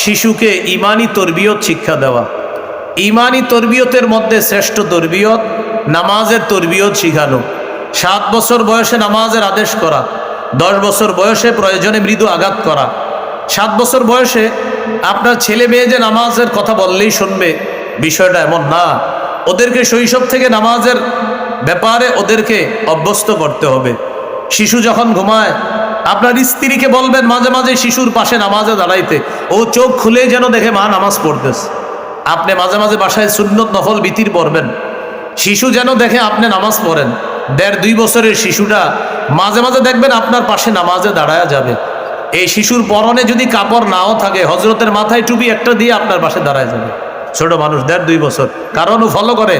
শিশুকে ইমানি তরবিয়ত শিক্ষা দেওয়া। ইমানি তরবিয়তের মধ্যে শ্রেষ্ঠ তরবিয়ত নামাজের তরবিয়ত শিখানো। 7 বছর বয়সে নামাজের আদেশ করা, 10 বছর বয়সে প্রয়োজনে মৃদু আঘাত করা। 7 বছর বয়সে আপনার ছেলে মেয়ে যে নামাজের কথা বললেই শুনবে, বিষয়টা এমন না। ওদেরকে শৈশব থেকে নামাজের ব্যাপারে ওদেরকে অভ্যস্ত করতে হবে। শিশু যখন ঘুমায়, আপনার স্ত্রীকে বলবেন মাঝে মাঝে শিশুর পাশে নামাজে দাঁড়াইতে। ও চোখ খুলে যেন দেখে মা নামাজ পড়তেছে। আপনি মাঝে মাঝে বাসায় সুন্নত নফল বিতির পড়বেন, শিশু যেন দেখে আপনি নামাজ পড়েন। 1.5-2 বছরের শিশুটা মাঝে মাঝে দেখবেন আপনার পাশে নামাজে দাঁড়ায়া যাবে। এই শিশুর পরনে যদি কাপড় নাও থাকে, হজরতের মাথায় টুপি একটা দিয়ে আপনার পাশে দাঁড়ায় যাবে। ছোট মানুষ 1.5-2 বছর, কারণ ও ফলো করে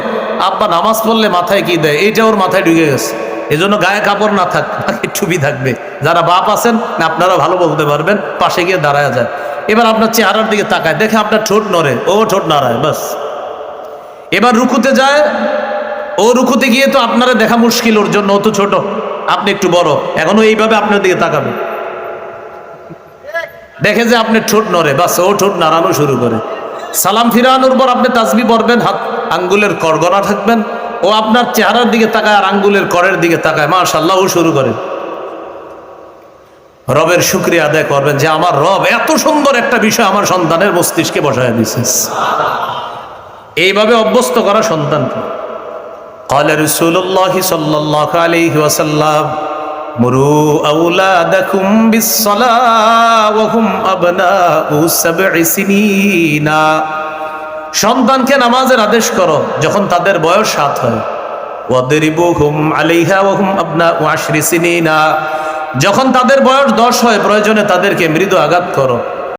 আব্বা নামাজ পড়লে মাথায় কি দেয়, এইটা ওর মাথায় ঢুকে গেছে। এই জন্য গায়ে কাপড় না থাক, টুপি থাকবে। যারা বাপ আছেন আপনারা ভালো বলতে পারবেন, পাশে গিয়ে দাঁড়ায় যায়। এবার আপনার চেহারার দিকে তাকায়, দেখে আপনার ঠোঁট নড়ে, ও ঠোঁট নাড়ায়, বাস। এবার রুকুতে যায়, ও রুকুতে গিয়ে তো আপনারা দেখা মুশকিল ওর জন্য, ও তো ছোট, আপনি একটু বড়, এখনো এইভাবে আপনার দিকে তাকাবে। দেখে যে আপনি ঠোঁট নড়ে, বাস, ও ঠোঁট নাড়ানো শুরু করে। সালাম ফিরানোর পর আপনি তাসবিহ পড়বেন, হাত আঙ্গুলের কর গণা থাকবেন, ও আপনার চেহারার দিকে তাকায় আর আঙ্গুলের করের দিকে তাকায়, মাশাআল্লাহ, ও শুরু করে। রবের শুকরিয়া আদায় করবেন যে আমার রব এত সুন্দর একটা বিষয় আমার সন্তানের মস্তিষ্কে বসায় দিয়েছে। এইভাবে অভ্যস্ত করা সন্তানকে। قال رسول الله صلى الله عليه وسلم مروا أولادكم بالصلاة وهم أبناء 7 سنين। সন্তানকে নামাজের আদেশ করো যখন তাদের বয়স 7 হয়। ওয়াদরিবুহুম আলাইহা ওয়াহুম আবনাউ 10 সিনিনা। যখন তাদের বয়স 10 হয় প্রয়োজনে তাদেরকে মৃদু আঘাত করো।